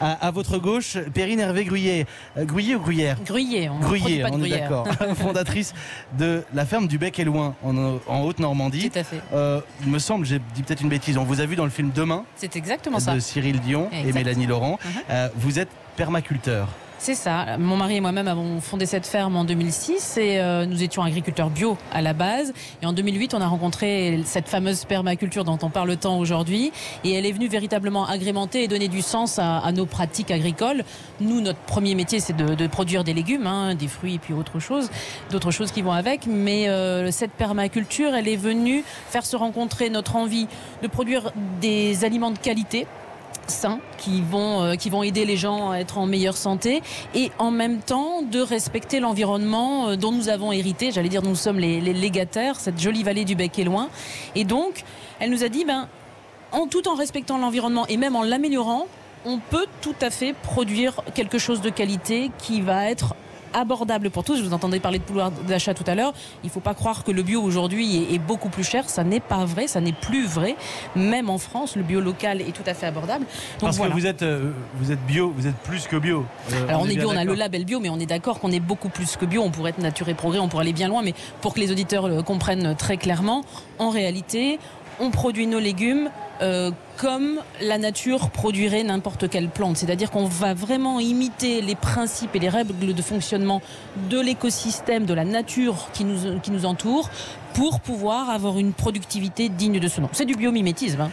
À votre gauche, Perrine Hervé Gruyère. Gruyère ou Gruyère? Gruyère. Gruyère, on est d'accord. Fondatrice de la ferme du Bec et Loin en Haute-Normandie. Tout à fait. Il me semble, j'ai dit peut-être une bêtise, on vous a vu dans le film Demain. C'est exactement ça. De Cyril Dion et Mélanie Laurent. Vous êtes permaculteur. C'est ça. Mon mari et moi-même avons fondé cette ferme en 2006 et nous étions agriculteurs bio à la base. Et en 2008, on a rencontré cette fameuse permaculture dont on parle tant aujourd'hui. Et elle est venue véritablement agrémenter et donner du sens à nos pratiques agricoles. Nous, notre premier métier, c'est de produire des légumes, des fruits et puis d'autres choses qui vont avec. Mais cette permaculture, elle est venue faire se rencontrer notre envie de produire des aliments de qualité, sains, qui vont aider les gens à être en meilleure santé et en même temps de respecter l'environnement dont nous avons hérité. J'allais dire, nous sommes les légataires, cette jolie vallée du Bec et Loin. Et donc, elle nous a dit, tout en respectant l'environnement et même en l'améliorant, on peut tout à fait produire quelque chose de qualité qui va être abordable pour tous. Je vous entendais parler de pouvoir d'achat tout à l'heure. Il ne faut pas croire que le bio aujourd'hui est beaucoup plus cher. Ça n'est pas vrai, ça n'est plus vrai. Même en France, le bio local est tout à fait abordable. Donc, parce que vous êtes bio, vous êtes plus que bio. Alors on est bio, on a le label bio, mais on est d'accord qu'on est beaucoup plus que bio. On pourrait être Nature et Progrès, on pourrait aller bien loin, mais pour que les auditeurs comprennent très clairement, en réalité, on produit nos légumes comme la nature produirait n'importe quelle plante. C'est-à-dire qu'on va vraiment imiter les principes et les règles de fonctionnement de l'écosystème, de la nature qui nous entoure, pour pouvoir avoir une productivité digne de ce nom. C'est du biomimétisme.